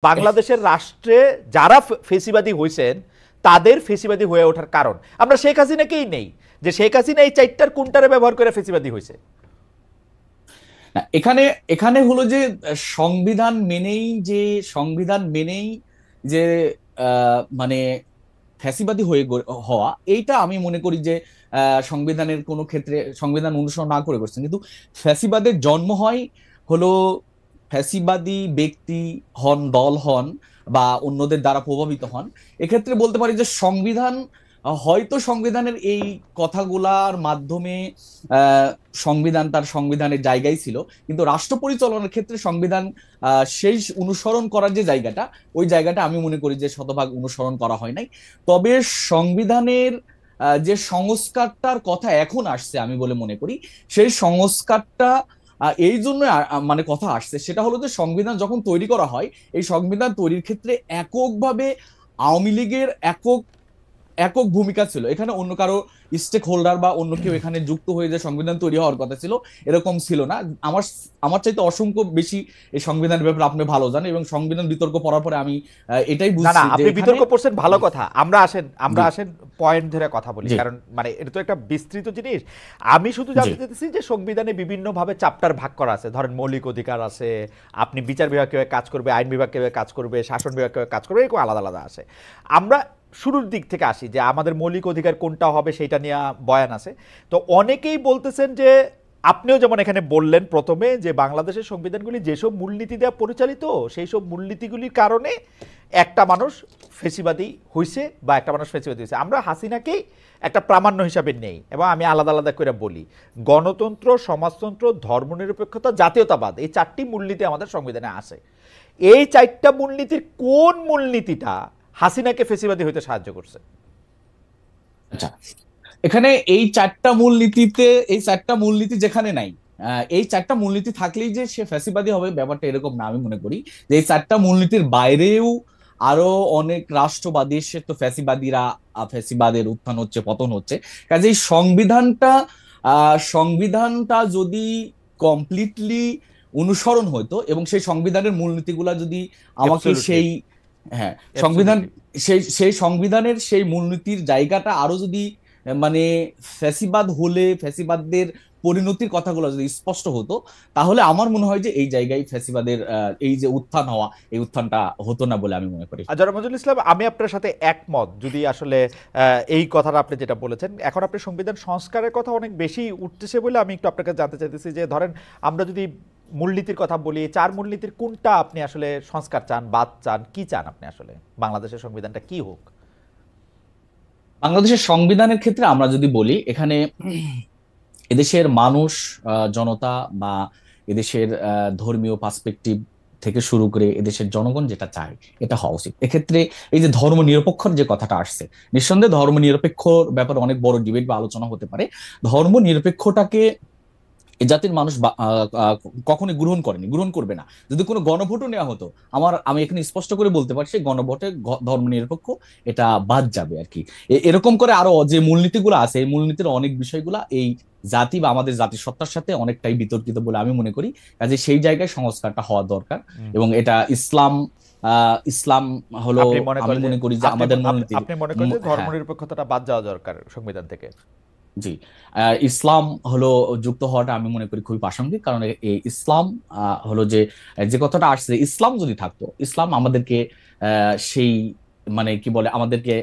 বাংলাদেশের রাষ্ট্রে যারা ফেসিবাদী হয়েছেন তাদের ফেসিবাদী হয়ে ওঠার কারণ আমরা শেখ হাসিনাকেই নেই, যে শেখ হাসিনা এই চারটার কোনটারে ব্যবহার করে ফেসিবাদী হয়েছে। এখানে এখানে হলো যে সংবিধান মেনেই যে সংবিধান মেনেই যে মানে ফ্যাসিবাদী হওয়া, এইটা আমি মনে করি যে সংবিধানের কোনো ক্ষেত্রে সংবিধান অনুসরণ না করে করছেন। কিন্তু ফ্যাসিবাদের জন্ম হয় হলো ফ্যাসিবাদী ব্যক্তি হন, দল হন বা অন্যদের দ্বারা প্রভাবিত হন। এক্ষেত্রে বলতে পারি যে সংবিধান হয়তো সংবিধানের এই কথাগুলার মাধ্যমে সংবিধান তার সংবিধানের জায়গায় ছিল, কিন্তু রাষ্ট্র পরিচালনার ক্ষেত্রে সংবিধান সেই অনুসরণ করার যে জায়গাটা, ওই জায়গাটা আমি মনে করি যে শতভাগ অনুসরণ করা হয় নাই। তবে সংবিধানের যে সংস্কারটার কথা এখন আসছে আমি বলে মনে করি, সেই সংস্কারটা এই জন্য মানে কথা আসছে, সেটা হলো যে সংবিধান যখন তৈরি করা হয়, এই সংবিধান তৈরির ক্ষেত্রে এককভাবে আওয়ামী লীগের একক একক ভূমিকা ছিল। এখানে অন্য কারো স্টেক হোল্ডার বা অন্য কেউ এখানে যুক্ত হয়ে যে সংবিধান তৈরি হওয়ার কথা ছিল, এরকম ছিল না। আমার আমার চাইতে অসংখ্য বেশি এই সংবিধানের ব্যাপারে আপনি ভালো জানেন, এবং সংবিধান বিতর্ক পড়ার পরে আমি এটাই না না, বুঝছি যে আপনি এখানে বিতর্ক করছেন, ভালো কথা। আমরা আসেন পয়েন্ট ধরে কথা বলি, জি কারণ মানে এটা তো একটা বিস্তৃত জিনিস। আমি শুধু জি জানতে চাইতেছি যে সংবিধানে বিভিন্নভাবে চ্যাপ্টার ভাগ করা আছে, ধরেন মৌলিক অধিকার আছে, আপনি বিচার বিভাগ কিভাবে কাজ করবে, আইন বিভাগ কিভাবে কাজ করবে, শাসন বিভাগ কিভাবে কাজ করবে, এরকম আলাদা আলাদা আছে। আমরা শুরুর দিক থেকে আসি যে আমাদের মৌলিক অধিকার কোনটা হবে সেইটা নিয়ে বয়ান আছে। তো অনেকেই বলতেছেন যে, আপনিও যেমন এখানে বললেন প্রথমে যে বাংলাদেশের সংবিধানগুলি যেসব মূলনীতি দেওয়া পরিচালিত, সেই সব মূলনীতিগুলির কারণে একটা মানুষ ফেসিবাদী হয়েছে বা একটা মানুষ ফেসিবাদী হয়েছে। আমরা হাসিনাকেই একটা প্রামাণ্য হিসাবে নেই, এবং আমি আলাদা আলাদা করে বলি, গণতন্ত্র, সমাজতন্ত্র, ধর্মনিরপেক্ষতা, জাতীয়তাবাদ, এই চারটি মূলনীতি আমাদের সংবিধানে আছে। এই চারটা মূলনীতির কোন মূলনীতিটা হাসিনাকে ফেসিবাদী হইতে সাহায্য করছে? আচ্ছা, এখানে এই চারটা মূলনীতি যেখানে নাই, এই চারটা মূলনীতি থাকলেই যে সে ফ্যাসিবাদী হবে ব্যাপারটা এরকম না। আমি মনে করি যে এই চারটা মূলনীতির বাইরেও আরো অনেক রাষ্ট্রবাদী, সে তো ফ্যাসিবাদীরা ফ্যাসিবাদের উত্থান হচ্ছে, পতন হচ্ছে। কাজেই সংবিধানটা যদি কমপ্লিটলি অনুসরণ হতো এবং সেই সংবিধানের মূলনীতিগুলা যদি আমাকে অ্যাবসলিউটলি, সেই, হ্যাঁ, সংবিধান, অ্যাবসলিউটলি। সেই সংবিধানের সেই মূলনীতির জায়গাটা আরো যদি মানে ফ্যাসিবাদ হলে ফ্যাসিবাদদের পরিণতির কথাগুলো যদি স্পষ্ট হতো, তাহলে আমার মনে হয় যে এই জায়গায় ফ্যাসিবাদের এই যে উত্থান হওয়া, এই উত্থানটা হতো না বলে আমি মনে করি। জনাব নজরুল ইসলাম, আমি আপনার সাথে একমত। যদি আসলে এই কথাটা আপনি যেটা বলেছেন, এখন আপনি সংবিধান সংস্কারের কথা অনেক বেশি উঠতেছে বলে আমি একটু আপনার কাছে জানতে চাইতেছি যে, ধরেন আমরা যদি মূলনীতির কথা বলি, চার মূলনীতির কোনটা আপনি আসলে সংস্কার চান, বাদ চান, কি চান আপনি আসলে বাংলাদেশের সংবিধানটা কি হোক? বাংলাদেশের সংবিধানের ক্ষেত্রে আমরা যদি বলি, এখানে এদেশের মানুষ, জনতা বা এদেশের ধর্মীয় পার্সপেক্টিভ থেকে শুরু করে এদেশের জনগণ যেটা চায় এটা হওয়া উচিত। এক্ষেত্রে এই যে ধর্ম নিরপেক্ষর যে কথাটা আসছে, নিঃসন্দেহে ধর্ম নিরপেক্ষর ব্যাপারে অনেক বড় ডিবেট বা আলোচনা হতে পারে। ধর্ম নিরপেক্ষটাকে এ জাতির মানুষ কখনোই গ্রহণ করবে না। যদি কোনো গণভোটও নেওয়া হতো, আমি এখানে স্পষ্ট করে বলতে পারছি, গণভোটে ধর্ম নিরপেক্ষ এটা বাদ যাবে আর কি। এরকম করে আরো যে মূলনীতিগুলো আছে, এই মূলনীতির অনেক বিষয়গুলা এই জাতি বা আমাদের জাতির সত্তার সাথে অনেকটাই বিতর্কিত বলে আমি মনে করি। কাজে সেই জায়গায় সংস্কারটা হওয়া দরকার, এবং এটা ইসলাম হলো, আপনি মনে আমি করেন যে মনে করি যে আমাদের মূলনীতি। আপনি মনে করেন যে হ্যাঁ, ধর্মনিরপেক্ষতাটা বাদ যাওয়া দরকার সংবিধান থেকে? জি, ইসলাম হলো যুক্ত হওয়াটা আমি মনে করি খুবই প্রাসঙ্গিক, কারণ এই ইসলাম হলো যে যে কথাটা আসছে, ইসলাম যদি থাকতো, ইসলাম আমাদেরকে সেই মানে কি বলে, আমাদেরকে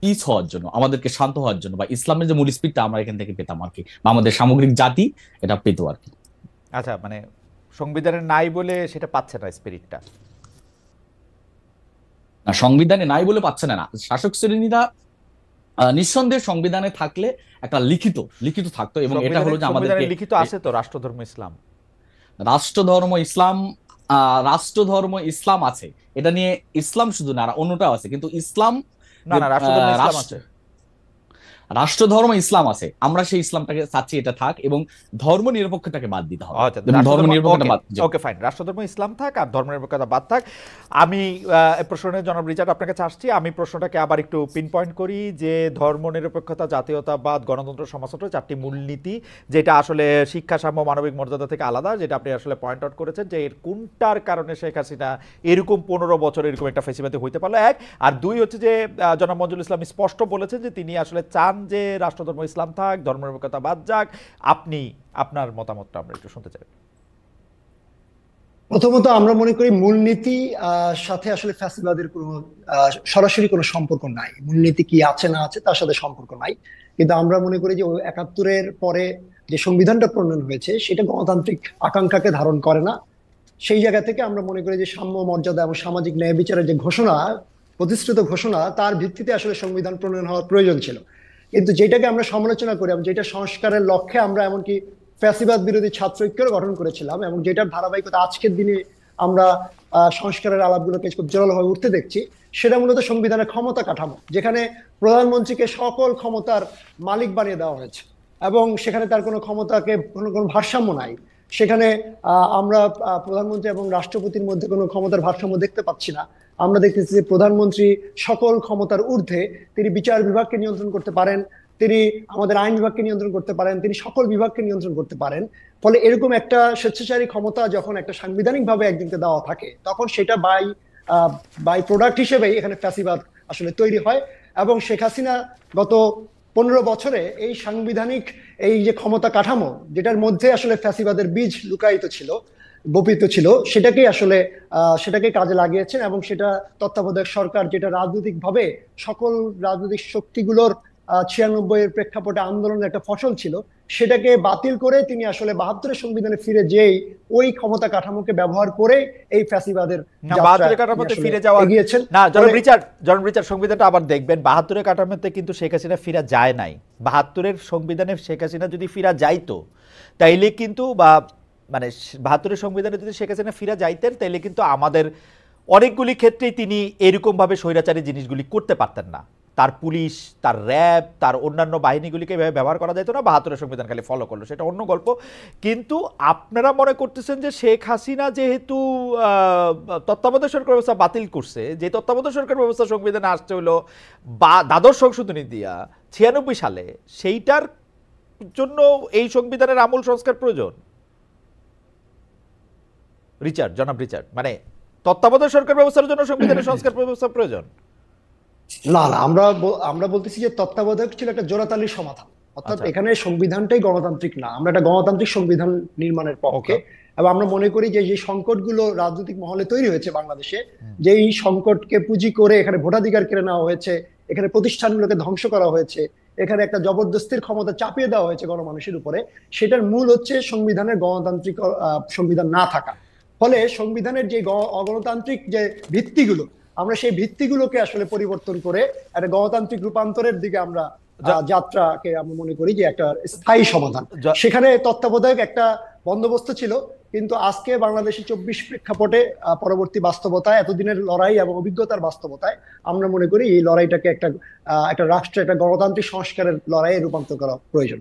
পিস হওয়ার জন্য, আমাদেরকে শান্ত হওয়ার জন্য, বা ইসলামের যে মূল স্পিরিটটা আমরা এখান থেকে পেতাম আর কি, বা আমাদের সামগ্রিক জাতি এটা পেত আর কি। আচ্ছা, মানে সংবিধানে নাই বলে সেটা পাচ্ছে না স্পিরিটটা? না, সংবিধানে নাই বলে পাচ্ছে না, না শাসক শ্রেণীরা নিঃসন্দেহে সংবিধানে থাকলে একটা লিখিত লিখিত থাকতো, এবং এটা সংবিধানে হলো যে সংবিধানে আমাদেরকে লিখিত আছে তো রাষ্ট্রধর্ম ইসলাম। রাষ্ট্রধর্ম ইসলাম, রাষ্ট্রধর্ম ইসলাম আছে। এটা নিয়ে ইসলাম শুধু না, অন্যটাও আছে, কিন্তু ইসলাম না যে না, রাষ্ট্রধর্ম ইসলাম রাষ্ট্র আছে। রাষ্ট্র ধর্ম ইসলাম আছে, আমরা সেই ইসলামটাকে চাচ্ছি এটা থাক, এবং ধর্ম নিরপেক্ষতাকে বাদ দিতে হবে, আচ্ছা, এবং ধর্ম নিরপেক্ষতা বাদ। ওকে ফাইন, রাষ্ট্রধর্ম ইসলাম থাক আর ধর্মনিরপেক্ষতা বাদ থাক। আমি এই প্রশ্নে জনাব রিচার্ড আপনার কাছে আসছি। আমি প্রশ্নটাকে আবার একটু পিন পয়েন্ট করি যে ধর্মনিরপেক্ষতা, জাতীয়তাবাদ, গণতন্ত্র, সমাজতন্ত্র, চারটি মূলনীতি, যেটা আসলে শিক্ষা, সাম্য, মানবিক মর্যাদা থেকে আলাদা, যেটা আপনি আসলে পয়েন্ট আউট করেছেন যে এর কোনটার কারণে শেখ হাসিনা এরকম 15 বছর এরকম একটা ফেসিবাদী হইতে পারলো, এক। আর দুই হচ্ছে যে জনাব মঞ্জুরুল ইসলাম স্পষ্ট বলেছেন যে তিনি আসলে চান যে রাষ্ট্রধর্ম ইসলাম থাক, ধর্মনিরপেক্ষতা বাদ যাক। আপনি আপনার মতামতটা আমরা একটু শুনতে চাই। প্রথমত আমরা মনে করি মূলনীতি সাথে আসলে ফ্যাসিবাদের কোনো সরাসরি কোনো সম্পর্ক নাই। মূলনীতি কি আছে না আছে তার সাথে সম্পর্ক নাই। কিন্তু আমরা মনে করি যে 71-এর পরে যে সংবিধানটা প্রণয়ন হয়েছে সেটা গণতান্ত্রিক আকাঙ্ক্ষাকে ধারণ করে না। সেই জায়গা থেকে আমরা মনে করি যে সাম্য, মর্যাদা এবং সামাজিক ন্যায় বিচারের যে ঘোষণা, প্রতিশ্রুত ঘোষণা, তার ভিত্তিতে আসলে সংবিধান প্রণয়ন হওয়ার প্রয়োজন ছিল। কিন্তু যেটাকে আমরা সমালোচনা করি এবং যেটা সংস্কারের লক্ষ্যে আমরা এমনকি ফ্যাসিবাদ বিরোধী ছাত্র ঐক্যের গঠন করেছিলাম, এবং যেটার ধারাবাহিকতা আজকের দিনে আমরা সংস্কারের আলাপগুলোকে খুব জোরালোভাবে উঠতে দেখছি, সেটা মূলত সংবিধানের ক্ষমতা কাঠামো, যেখানে প্রধানমন্ত্রীকে সকল ক্ষমতার মালিক বানিয়ে দেওয়া হয়েছে এবং সেখানে তার কোনো ক্ষমতাকে কোনো ভারসাম্য নাই। সেখানে আমরা প্রধানমন্ত্রী এবং রাষ্ট্রপতির মধ্যে কোনো ক্ষমতার ভারসাম্য দেখতে পাচ্ছি না। আমরা দেখতেছি যে প্রধানমন্ত্রী সকল ক্ষমতার ঊর্ধ্বে, তিনি বিচার বিভাগকে নিয়ন্ত্রণ করতে পারেন, তিনি আমাদের আইন বিভাগকে নিয়ন্ত্রণ করতে পারেন, তিনি সকল বিভাগকে নিয়ন্ত্রণ করতে পারেন। ফলে এরকম একটা স্বেচ্ছাচারী ক্ষমতা যখন একটা সাংবিধানিক ভাবে একজনকে দেওয়া থাকে, তখন সেটা বাই প্রোডাক্ট হিসেবে এখানে ফ্যাসিবাদ আসলে তৈরি হয়। এবং শেখ হাসিনা গত 15 বছরে এই সাংবিধানিক এই যে ক্ষমতা কাঠামো, যেটার মধ্যে আসলে ফ্যাসিবাদের বীজ লুকায়িত ছিল, বপিত ছিল, সেটাকে কাজে লাগিয়েছেন। এবং সেটা তত্ত্বাবধায়ক সরকার, যেটা রাজনৈতিকভাবে সকল রাজনৈতিক শক্তিগুলোর 96-এর প্রেক্ষাপটে আন্দোলনের একটা ফসল ছিল, সেটাকে বাতিল করে তিনি আসলে 72-এর সংবিধানে ফিরে যেই ওই ক্ষমতা কাঠামোকে ব্যবহার করে এই ফ্যাসিবাদের কাঠামোতে ফিরে যাওয়া এগিয়েছেন। না। জনাব রিচার্ড সংবিধানটা আবার দেখবেন, 72-এর কাঠামোতে কিন্তু শেখ হাসিনা ফিরা যায় নাই। 72-এর সংবিধানে শেখ হাসিনা যদি ফিরা যাইতো তাইলে কিন্তু, বা মানে 72-এর সংবিধানে যদি শেখ হাসিনা ফিরা যাইতেন, তাইলে কিন্তু আমাদের অনেকগুলি ক্ষেত্রেই তিনি এরকম ভাবে স্বৈরাচারী জিনিসগুলি করতে পারতেন না। তার পুলিশ, তার র্যাব, তার অন্যান্য বাহিনীগুলিকে এভাবে ব্যবহার করা যেত না। 72-এর সংবিধান খালি ফলো করলো, সেটা অন্য গল্প। কিন্তু আপনারা মনে করতেছেন যে শেখ হাসিনা যেহেতু তত্ত্বাবধায়ক সরকার ব্যবস্থা বাতিল করছে, যে তত্ত্বাবধায়ক সরকার ব্যবস্থা সংবিধানে আসছে হলো দ্বাদশ সংশোধনী দিয়া 96 সালে, সেইটার জন্য এই সংবিধানের আমূল সংস্কার প্রয়োজন। জনাব রিচার্ড, মানে তত্ত্বাবধায়ক সরকার ব্যবস্থার জন্য সংবিধানের সংস্কার ব্যবস্থা প্রয়োজন? না, আমরা বলতেছি যে তত্ত্বাবধায়ক ছিল একটা জোড়াতালির সমাধান। অর্থাৎ এখানে সংবিধানটাই গণতান্ত্রিক না। আমরা একটা গণতান্ত্রিক সংবিধান নির্মাণের পক্ষে, এবং আমরা মনে করি যে যে সংকটগুলো রাজনৈতিক মহলে তৈরি হয়েছে বাংলাদেশে, যে এই সংকটকে পুঁজি করে এখানে ভোটাধিকার কেড়ে নেওয়া হয়েছে, এখানে প্রতিষ্ঠানগুলোকে ধ্বংস করা হয়েছে, এখানে একটা জবরদস্তির ক্ষমতা চাপিয়ে দেওয়া হয়েছে গণমানুষের উপরে, সেটার মূল হচ্ছে সংবিধানের গণতান্ত্রিক সংবিধান না থাকা। ফলে সংবিধানের যে অগণতান্ত্রিক যে ভিত্তিগুলো, আমরা সেই ভিত্তিগুলোকে আসলে পরিবর্তন করে একটা গণতান্ত্রিক রূপান্তরের দিকে আমরা যাত্রাকে আমি মনে করি যে একটা স্থায়ী সমাধান। সেখানে তত্ত্বাবধায়ক একটা বন্দোবস্ত ছিল, কিন্তু আজকে বাংলাদেশের 24 প্রেক্ষাপটে পরবর্তী বাস্তবতায়, এতদিনের লড়াই এবং অভিজ্ঞতার বাস্তবতায় আমরা মনে করি এই লড়াইটাকে একটা রাষ্ট্রের একটা গণতান্ত্রিক সংস্কারের লড়াইয়ে রূপান্তর করা প্রয়োজন।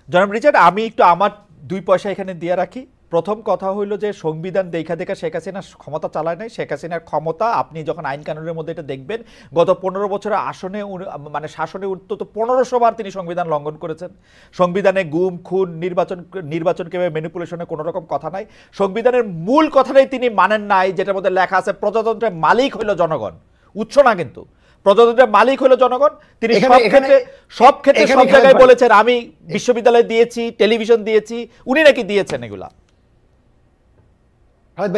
জনাব রিচার্ড, আমি একটু আমার 2 পয়সা এখানে দিয়ে রাখি। প্রথম কথা হইল যে সংবিধান দেখা শেখ হাসিনা ক্ষমতা চালায় নাই। শেখ হাসিনার ক্ষমতা আপনি যখন আইন কানুনের মধ্যে এটা দেখবেন, গত 15 বছরের শাসনে অন্তত 1500 বার তিনি সংবিধান লঙ্ঘন করেছেন। সংবিধানে গুম, খুন, নির্বাচনকে ম্যানিপুলেশনের কোনো রকম কথা নাই। সংবিধানের মূল কথাটাই তিনি মানেন নাই, যেটার মধ্যে লেখা আছে প্রজাতন্ত্রের মালিক হইল জনগণ, উৎস না কিন্তু। প্রজাতন্ত্রের মালিক হলো জনগণ। তিনি সব ক্ষেত্রে সব জায়গায় বলেছেন আমি বিশ্ববিদ্যালয় দিয়েছি, টেলিভিশন দিয়েছি, উনি নাকি দিয়েছেন এগুলা।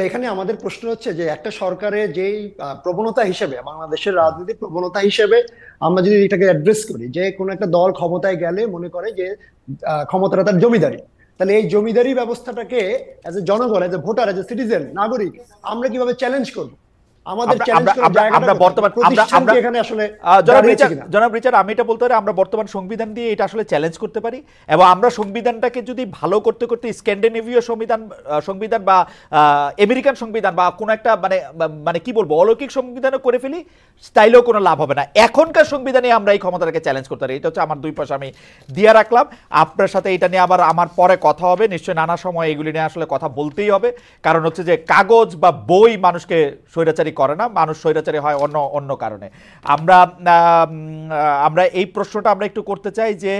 এখানে আমাদের প্রশ্ন হচ্ছে যে একটা সরকারের যেই প্রবণতা হিসেবে, বাংলাদেশের রাজনীতির প্রবণতা হিসেবে আমরা যদি এটাকে অ্যাড্রেস করি, যে কোনো একটা দল ক্ষমতায় গেলে মনে করে যে ক্ষমতাটা তার জমিদারি, তাহলে এই জমিদারি ব্যবস্থাটাকে অ্যাজ এ জনগণ, as a voter, as a citizen, নাগরিক, আমরা কিভাবে চ্যালেঞ্জ করব? আমাদের চ্যালেঞ্জ করার জায়গাটা আমরা কোথায়? বর্তমান প্রতিষ্ঠান আমরা কি এখানে আসলে জনাব দাঁড়িয়েছে রিচার্ড কিনা? জনাব রিচার্ড আমি এটা বলতে পারি আমরা বর্তমান সংবিধান দিয়ে এটা আসলে চ্যালেঞ্জ করতে পারি এবং আমরা সংবিধানটাকে যদি ভালো করতে করতে স্ক্যান্ডিনেভীয় সংবিধান বা আমেরিকান সংবিধান বা কোনো একটা মানে মানে কি বলবো অলৌকিক সংবিধানও করে ফেলি তাইলেও কোনো লাভ হবে না। এখনকার সংবিধানে আমরা এই ক্ষমতাটাকে চ্যালেঞ্জ করতে পারি। এটা হচ্ছে আমার দুই পয়সা আমি দিয়ে রাখলাম। আপনার সাথে এটা নিয়ে আবার আমার পরে কথা হবে, নিশ্চয়ই নানা সময় এগুলি নিয়ে আসলে কথা বলতেই হবে। কারণ হচ্ছে যে কাগজ বা বই মানুষকে স্বৈরাচারী করে না, মানুষ স্বৈরাচারী হয় অন্য অন্য কারণে। আমরা এই প্রশ্নটা আমরা একটু করতে চাই যে